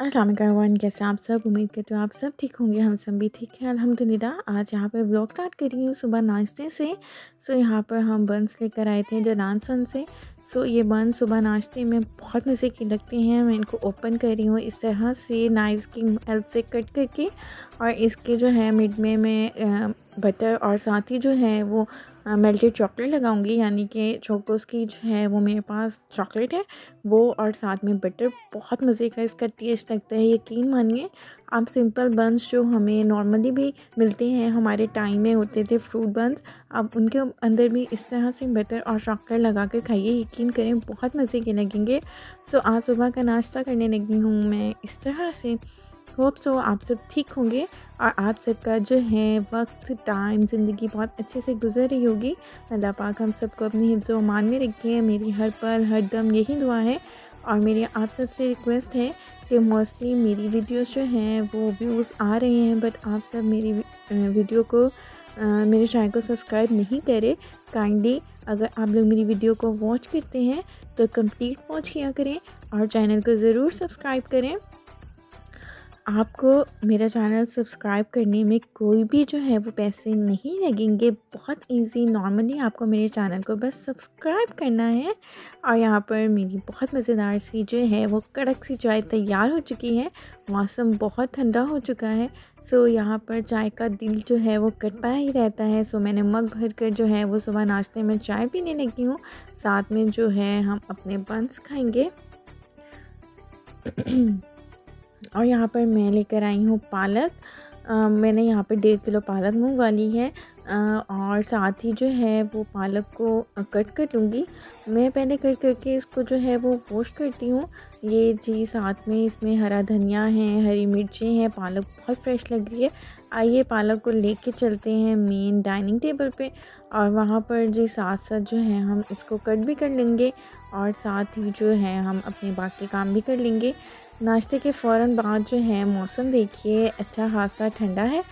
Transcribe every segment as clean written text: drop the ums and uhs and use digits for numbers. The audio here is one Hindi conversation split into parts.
अस्सलाम वालेकुम, कैसे आप सब। उम्मीद करते हो आप सब ठीक होंगे। हम सब भी ठीक हैं अल्हम्दुलिल्लाह। आज यहाँ पर व्लॉग स्टार्ट कर रही हूँ सुबह नाश्ते से। यहाँ पर हम बंस लेकर आए थे जनानसन से। ये बंस सुबह नाश्ते में बहुत मज़े के लगते हैं। मैं इनको ओपन कर रही हूँ इस तरह से नाइफ़ की हेल्प से कट करके, और इसके जो है मिड में मैं बटर और साथ ही जो है वो मेल्टेड चॉकलेट लगाऊंगी, यानी कि चोकोस की जो है वो मेरे पास चॉकलेट है वो, और साथ में बटर। बहुत मज़े का इसका टेस्ट लगता है, यकीन मानिए। आप सिंपल बंस जो हमें नॉर्मली भी मिलते हैं, हमारे टाइम में होते थे फ्रूट बंस, आप उनके अंदर भी इस तरह से बटर और चॉकलेट लगा कर खाइए, यकीन करें बहुत मज़े के लगेंगे। आज सुबह का नाश्ता करने लगी हूँ मैं इस तरह से। होप सो आप सब ठीक होंगे और आप सबका जो है वक्त टाइम ज़िंदगी बहुत अच्छे से गुजर रही होगी। अल्लाह पाक हम सबको अपनी हिफ्ज़ व अमान में रखे। मेरी हर पल हर दम यही दुआ है, और मेरी आप सब से रिक्वेस्ट है कि मोस्टली मेरी वीडियोस जो हैं वो व्यूज़ आ रहे हैं, बट आप सब मेरी वीडियो को मेरे चैनल को सब्सक्राइब नहीं करें। काइंडली अगर आप लोग मेरी वीडियो को वॉच करते हैं तो कंप्लीट वॉच किया करें और चैनल को ज़रूर सब्सक्राइब करें। आपको मेरा चैनल सब्सक्राइब करने में कोई भी जो है वो पैसे नहीं लगेंगे, बहुत इजी। नॉर्मली आपको मेरे चैनल को बस सब्सक्राइब करना है। और यहाँ पर मेरी बहुत मज़ेदार सी जो है वो कड़क सी चाय तैयार हो चुकी है। मौसम बहुत ठंडा हो चुका है, यहाँ पर चाय का दिल जो है वो करता ही रहता है। मैंने मग भर कर जो है वो सुबह नाश्ते में चाय पीने लगी हूँ। साथ में जो है हम अपने बंस खाएँगे। और यहाँ पर मैं लेकर आई हूँ पालक। मैंने यहाँ पे 1.5 किलो पालक मूंग वाली है, और साथ ही जो है वो पालक को कट कर लूँगी। मैं पहले कट करके इसको जो है वो वॉश करती हूँ। ये जी, साथ में इसमें हरा धनिया है, हरी मिर्ची हैं, पालक बहुत फ्रेश लग रही है। आइए पालक को लेके चलते हैं मेन डाइनिंग टेबल पे, और वहाँ पर जी साथ साथ जो है हम इसको कट भी कर लेंगे, और साथ ही जो है हम अपने बाकी काम भी कर लेंगे। नाश्ते के फ़ौरन बाद जो है मौसम देखिए अच्छा खासा ठंडा है,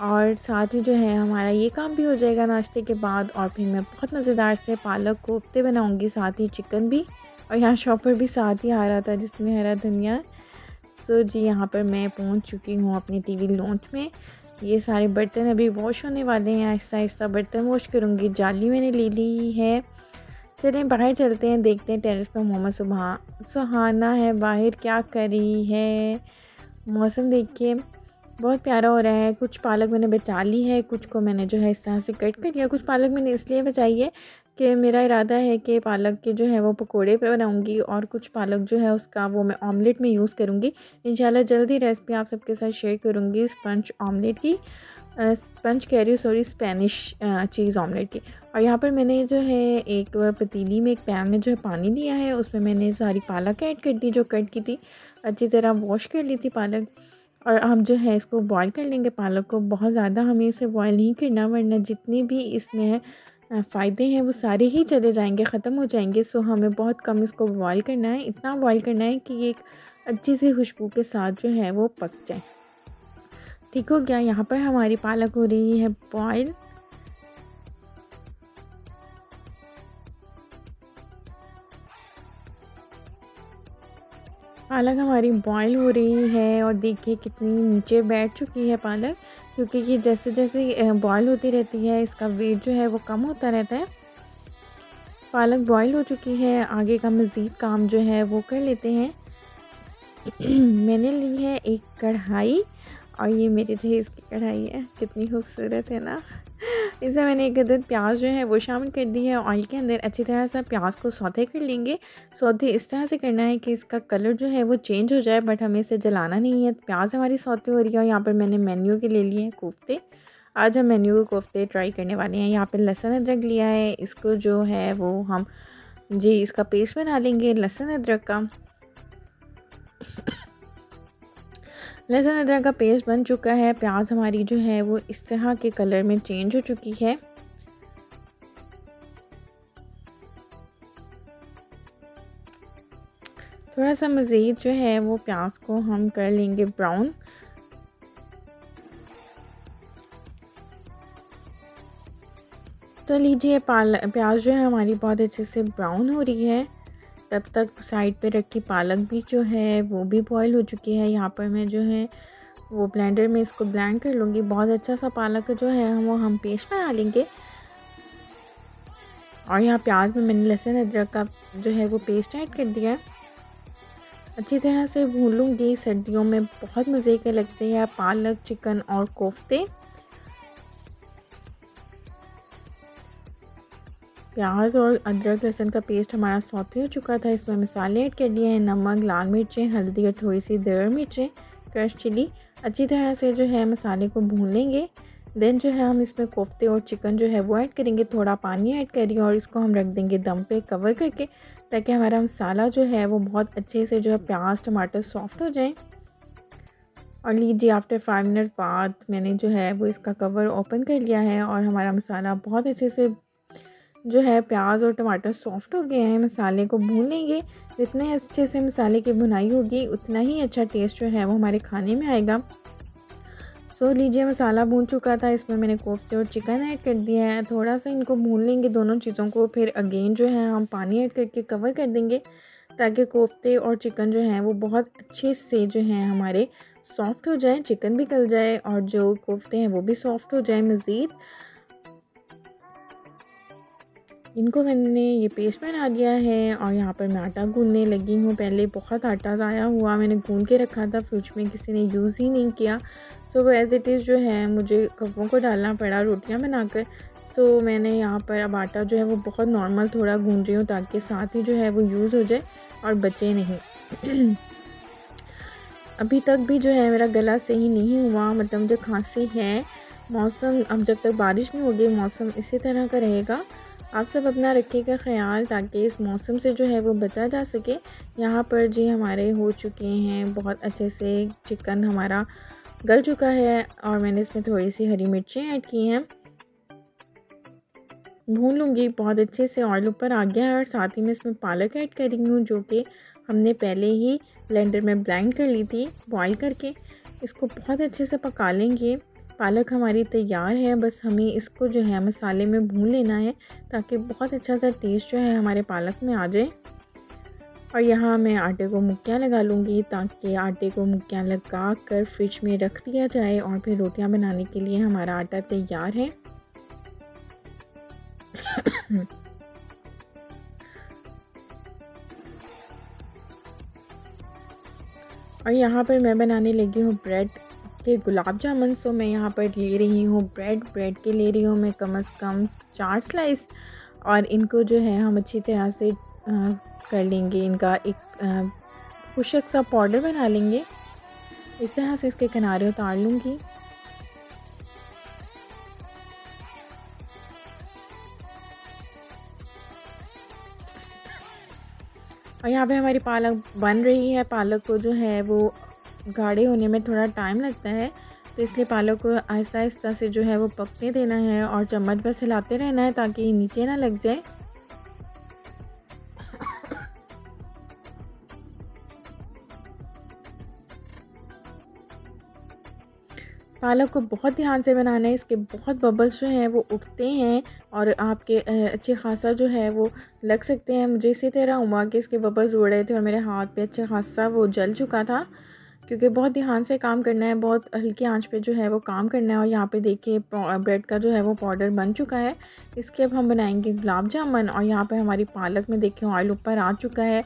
और साथ ही जो है हमारा ये काम भी हो जाएगा नाश्ते के बाद। और फिर मैं बहुत मज़ेदार से पालक कोफ्ते बनाऊंगी, साथ ही चिकन भी। और यहाँ शॉपर भी साथ ही आ रहा था जिसमें हरा धनिया। जी, यहाँ पर मैं पहुँच चुकी हूँ अपनी टीवी लॉन्च में। ये सारे बर्तन अभी वॉश होने वाले हैं, आहिस्ता आहिस्ता बर्तन वॉश करूँगी। जाली मैंने ले ली है। चलें बाहर चलते हैं, देखते हैं टेरेस पर मोहम्मद सुहाना है बाहर क्या कर रही है। मौसम देखिए बहुत प्यारा हो रहा है। कुछ पालक मैंने बचा ली है, कुछ को मैंने जो है इस तरह से कट कर लिया। कुछ पालक मैंने इसलिए बचाई है कि मेरा इरादा है कि पालक के जो है वो पकोड़े पे बनाऊंगी, और कुछ पालक जो है उसका वो मैं ऑमलेट में यूज़ करूंगी। इंशाल्लाह जल्दी रेसिपी आप सबके साथ शेयर करूंगी स्पंज ऑमलेट की। स्पंज कह रही हूँ, सॉरी, स्पेनिश चीज़ ऑमलेट की। और यहाँ पर मैंने जो है एक पतीली में, एक पैन में जो है पानी लिया है, उसमें मैंने सारी पालक ऐड कर दी जो कट की थी। अच्छी तरह वॉश कर ली थी पालक, और हम जो है इसको बॉईल कर लेंगे। पालक को बहुत ज़्यादा हमें इसे बॉईल नहीं करना, वरना जितने भी इसमें है फ़ायदे हैं वो सारे ही चले जाएंगे, ख़त्म हो जाएंगे। हमें बहुत कम इसको बॉईल करना है, इतना बॉईल करना है कि ये एक अच्छी सी खुशबू के साथ जो है वो पक जाए। ठीक हो गया। यहाँ पर हमारी पालक हो रही है बॉईल। पालक हमारी बॉईल हो रही है, और देखिए कितनी नीचे बैठ चुकी है पालक, क्योंकि ये जैसे जैसे बॉईल होती रहती है इसका वेट जो है वो कम होता रहता है। पालक बॉईल हो चुकी है, आगे का मज़ीद काम जो है वो कर लेते हैं। मैंने ली है एक कढ़ाई, और ये मेरी जो है इसकी कढ़ाई है, कितनी खूबसूरत है ना। इसमें मैंने एक अदद प्याज जो है वो शामिल कर दी है ऑयल के अंदर। अच्छी तरह से प्याज को सौते कर लेंगे। सौते इस तरह से करना है कि इसका कलर जो है वो चेंज हो जाए, बट हमें इसे जलाना नहीं है। प्याज हमारी सौते हो रही है, और यहाँ पर मैंने मेन्यू के ले लिए हैं कोफ्ते। आज हम मेन्यू के कोफ्ते ट्राई करने वाले हैं। यहाँ पर लहसुन अदरक लिया है, इसको जो है वो हम जी इसका पेस्ट बना लेंगे लहसुन अदरक का। लहसुन अदरक का पेस्ट बन चुका है। प्याज हमारी जो है वो इस तरह के कलर में चेंज हो चुकी है। थोड़ा सा मज़ीद जो है वो प्याज को हम कर लेंगे ब्राउन। तो लीजिए प्याज जो है हमारी बहुत अच्छे से ब्राउन हो रही है। तब तक साइड पे रखी पालक भी जो है वो भी बॉईल हो चुकी है। यहाँ पर मैं जो है वो ब्लेंडर में इसको ब्लेंड कर लूँगी। बहुत अच्छा सा पालक जो है वो हम पेस्ट बना लेंगे। और यहाँ प्याज में मैंने लहसुन अदरक का जो है वो पेस्ट ऐड कर दिया है। अच्छी तरह से भून लूँगी। सर्दियों में बहुत मज़े के लगते हैं पालक, चिकन और कोफ्ते। प्याज और अदरक लहसुन का पेस्ट हमारा सौते हो चुका था। इसमें मसाले ऐड कर दिए हैं, नमक, लाल मिर्चें, हल्दी और थोड़ी सी दर मिर्चें, क्रश चिली। अच्छी तरह से जो है मसाले को भून लेंगे। देन जो है हम इसमें कोफ्ते और चिकन जो है वो ऐड करेंगे। थोड़ा पानी ऐड करिए और इसको हम रख देंगे दम पे कवर करके, ताकि हमारा मसाला जो है वो बहुत अच्छे से जो है प्याज टमाटर सॉफ्ट हो जाए। और लीजिए आफ्टर 5 मिनट बाद मैंने जो है वो इसका कवर ओपन कर लिया है और हमारा मसाला बहुत अच्छे से जो है प्याज और टमाटर सॉफ्ट हो गए हैं। मसाले को भून लेंगे। जितने अच्छे से मसाले की भुनाई होगी उतना ही अच्छा टेस्ट जो है वो हमारे खाने में आएगा। सो लीजिए मसाला भून चुका था। इसमें मैंने कोफ्ते और चिकन ऐड कर दिया है। थोड़ा सा इनको भून लेंगे दोनों चीज़ों को। फिर अगेन जो है हम पानी ऐड करके कवर कर देंगे, ताकि कोफ्ते और चिकन जो हैं वो बहुत अच्छे से जो हैं हमारे सॉफ्ट हो जाएं। चिकन भी गल जाए और जो कोफ्ते हैं वो भी सॉफ्ट हो जाए मज़ीद। इनको मैंने ये पेस्ट बना दिया है और यहाँ पर मैं आटा गूंदने लगी हूँ। पहले बहुत आटा ज़ाया हुआ मैंने गूंद के रखा था, फ्रिज में किसी ने यूज़ ही नहीं किया। सो वो एज़ इट इज़ जो है मुझे कपों को डालना पड़ा रोटियाँ बनाकर। सो मैंने यहाँ पर अब आटा जो है वो बहुत नॉर्मल थोड़ा गूंद रही हूँ, ताकि साथ ही जो है वो यूज़ हो जाए और बचे नहीं। अभी तक भी जो है मेरा गला सही नहीं हुआ, मतलब मुझे खांसी है। मौसम अब जब तक बारिश नहीं होगी मौसम इसी तरह का रहेगा। आप सब अपना रखिएगा ख्याल, ताकि इस मौसम से जो है वो बचा जा सके। यहाँ पर जी हमारे हो चुके हैं बहुत अच्छे से, चिकन हमारा गल चुका है और मैंने इसमें थोड़ी सी हरी मिर्चें ऐड की हैं। भून लूँगी बहुत अच्छे से। ऑयल ऊपर आ गया है और साथ ही मैं इसमें पालक ऐड कर रही हूँ, जो कि हमने पहले ही ब्लेंडर में ब्लेंड कर ली थी बॉईल करके। इसको बहुत अच्छे से पका लेंगे। पालक हमारी तैयार है, बस हमें इसको जो है मसाले में भून लेना है, ताकि बहुत अच्छा सा टेस्ट जो है हमारे पालक में आ जाए। और यहाँ मैं आटे को मुक्कियाँ लगा लूँगी, ताकि आटे को मुक्कियाँ लगा कर फ्रिज में रख दिया जाए और फिर रोटियाँ बनाने के लिए हमारा आटा तैयार है। और यहाँ पर मैं बनाने लगी हूँ ब्रेड के गुलाब जामुन। सो मैं यहाँ पर ले रही हूँ ब्रेड के ले रही हूँ मैं कम से कम 4 स्लाइस। और इनको जो है हम अच्छी तरह से कर लेंगे। इनका एक खुशक सा पाउडर बना लेंगे। इस तरह से इसके किनारे उतार लूँगी। और यहाँ पे हमारी पालक बन रही है। पालक को जो है वो गाढ़े होने में थोड़ा टाइम लगता है, तो इसलिए पालक को आहिस्ता आहिस्ता से जो है वो पकने देना है और चम्मच पर हिलाते रहना है, ताकि ये नीचे ना लग जाए। पालक को बहुत ध्यान से बनाना है। इसके बहुत बबल्स जो हैं वो उठते हैं और आपके अच्छे खासा जो है वो लग सकते हैं। मुझे इसी तरह हुआ कि इसके बबल्स उड़ रहे थे और मेरे हाथ पे अच्छे खासा वो जल चुका था, क्योंकि बहुत ध्यान से काम करना है, बहुत हल्की आंच पे जो है वो काम करना है। और यहाँ पे देखिए ब्रेड का जो है वो पाउडर बन चुका है। इसके अब हम बनाएंगे गुलाब जामुन। और यहाँ पे हमारी पालक में देखिए ऑयल ऊपर आ चुका है।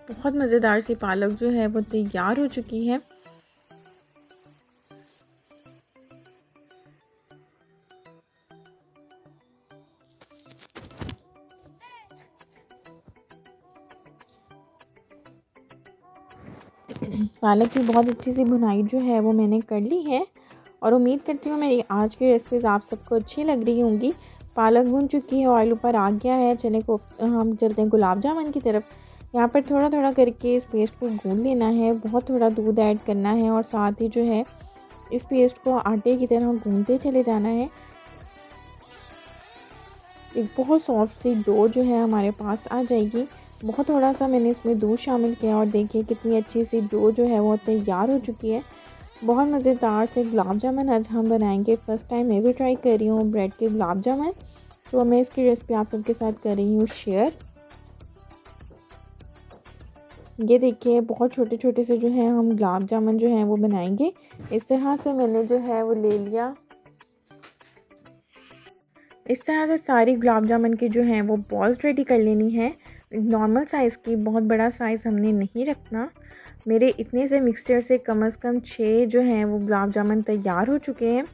बहुत मज़ेदार सी पालक जो है वो तैयार हो चुकी है। पालक की बहुत अच्छी सी भुनाई जो है वो मैंने कर ली है और उम्मीद करती हूँ मेरी आज की रेसिपीज़ आप सबको अच्छी लग रही होंगी। पालक भुन चुकी है, ऑयल ऊपर आ गया है। चने को हम चलते हैं गुलाब जामुन की तरफ। यहाँ पर थोड़ा थोड़ा करके इस पेस्ट को गूंद लेना है, बहुत थोड़ा दूध ऐड करना है और साथ ही जो है इस पेस्ट को आटे की तरह गूंदते चले जाना है। एक बहुत सॉफ्ट सी डो जो है हमारे पास आ जाएगी। बहुत थोड़ा सा मैंने इसमें दूध शामिल किया और देखिए कितनी अच्छी सी डो जो है वो तैयार हो चुकी है। बहुत मज़ेदार से गुलाब जामुन आज हम बनाएंगे। फ़र्स्ट टाइम मैं भी ट्राई कर रही हूँ ब्रेड के गुलाब जामुन। तो मैं इसकी रेसिपी आप सबके साथ कर रही हूँ शेयर। ये देखिए बहुत छोटे छोटे से जो है हम गुलाब जामुन जो हैं वो बनाएंगे। इस तरह से मैंने जो है वो ले लिया। इस तरह से सारी गुलाब जामुन की जो हैं वो बॉल्स रेडी कर लेनी है। नॉर्मल साइज़ की, बहुत बड़ा साइज़ हमने नहीं रखना। मेरे इतने से मिक्सचर से कम से कम 6 जो हैं वो गुलाब जामुन तैयार हो चुके हैं।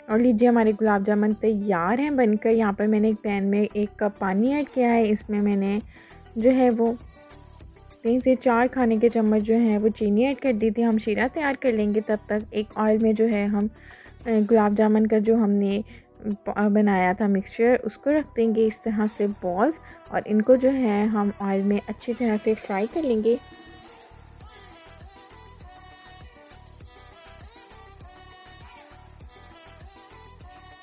और लीजिए हमारे गुलाब जामुन तैयार हैं बनकर। यहाँ पर मैंने एक पैन में 1 कप पानी ऐड किया है। इसमें मैंने जो है वो 3 से 4 खाने के चम्मच जो है वो चीनी ऐड कर दी थी। हम शीरा तैयार कर लेंगे। तब तक एक ऑयल में जो है हम गुलाब जामुन का जो हमने बनाया था मिक्सचर उसको रख देंगे इस तरह से बॉल्स, और इनको जो है हम ऑयल में अच्छी तरह से फ्राई कर लेंगे।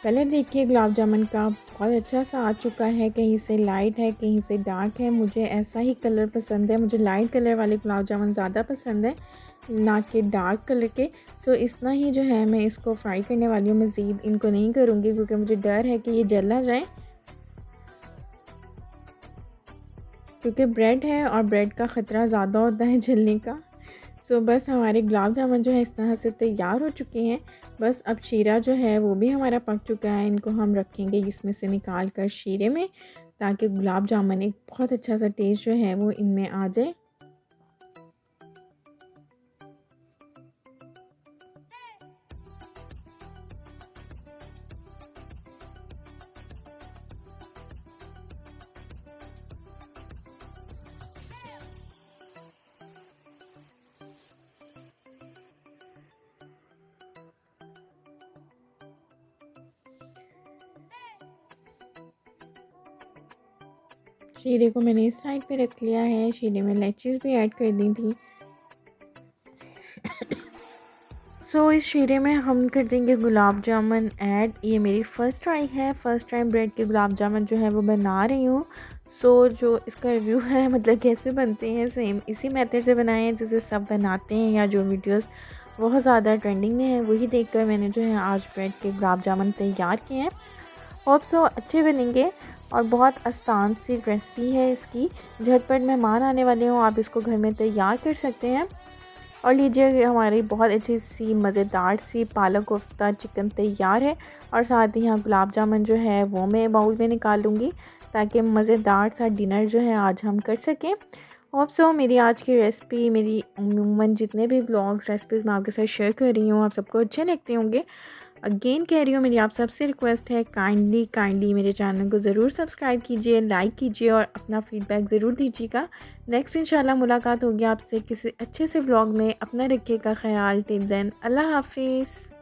कलर देखिए गुलाब जामुन का बहुत अच्छा सा आ चुका है। कहीं से लाइट है, कहीं से डार्क है। मुझे ऐसा ही कलर पसंद है। मुझे लाइट कलर वाले गुलाब जामुन ज़्यादा पसंद है, ना कि डार्क कलर के। सो इतना ही जो है मैं इसको फ्राई करने वाली हूँ। मज़ीद इनको नहीं करूँगी क्योंकि मुझे डर है कि ये जल ना जाए, क्योंकि ब्रेड है और ब्रेड का ख़तरा ज़्यादा होता है जलने का। सो बस हमारे गुलाब जामुन जो है इस तरह से तैयार हो चुके हैं। बस अब शीरा जो है वो भी हमारा पक चुका है। इनको हम रखेंगे इसमें से निकाल कर शीरे में, ताकि गुलाब जामुन एक बहुत अच्छा सा टेस्ट जो है वो इनमें आ जाए। शीरे को मैंने इस साइड पे रख लिया है। शीरे में इलायचीज़ भी ऐड कर दी थी। सो इस शीरे में हम कर देंगे गुलाब जामुन ऐड। ये मेरी फ़र्स्ट ट्राई है। फ़र्स्ट टाइम ब्रेड के गुलाब जामुन जो है वो बना रही हूँ। सो जो इसका रिव्यू है, मतलब कैसे बनते हैं, सेम इसी मेथड से बनाए हैं जैसे सब बनाते हैं, या जो वीडियोस बहुत ज़्यादा ट्रेंडिंग में है वही देखकर मैंने जो है आज ब्रेड के गुलाब जामुन तैयार किए हैं। होप सो अच्छे बनेंगे। और बहुत आसान सी रेसिपी है इसकी। झटपट मेहमान आने वाले हों, आप इसको घर में तैयार कर सकते हैं। और लीजिए हमारी बहुत अच्छी सी मज़ेदार सी पालक कोफ्ता चिकन तैयार है। और साथ ही यहाँ गुलाब जामुन जो है वो मैं बाउल में निकाल लूँगी, ताकि मज़ेदार सा डिनर जो है आज हम कर सकें। होप सो मेरी आज की रेसिपी, मेरी अमूमन जितने भी व्लॉग्स रेसिपीज़ मैं आपके साथ शेयर कर रही हूँ, आप सबको अच्छे लगते होंगे। अगेन कह रही हूँ, मेरी आप सबसे रिक्वेस्ट है, काइंडली मेरे चैनल को ज़रूर सब्सक्राइब कीजिए, लाइक कीजिए और अपना फ़ीडबैक ज़रूर दीजिएगा। नेक्स्ट इंशाल्लाह मुलाकात होगी आपसे किसी अच्छे से व्लॉग में। अपना रखिएगा ख्याल। टिल देन अल्लाह हाफिज़।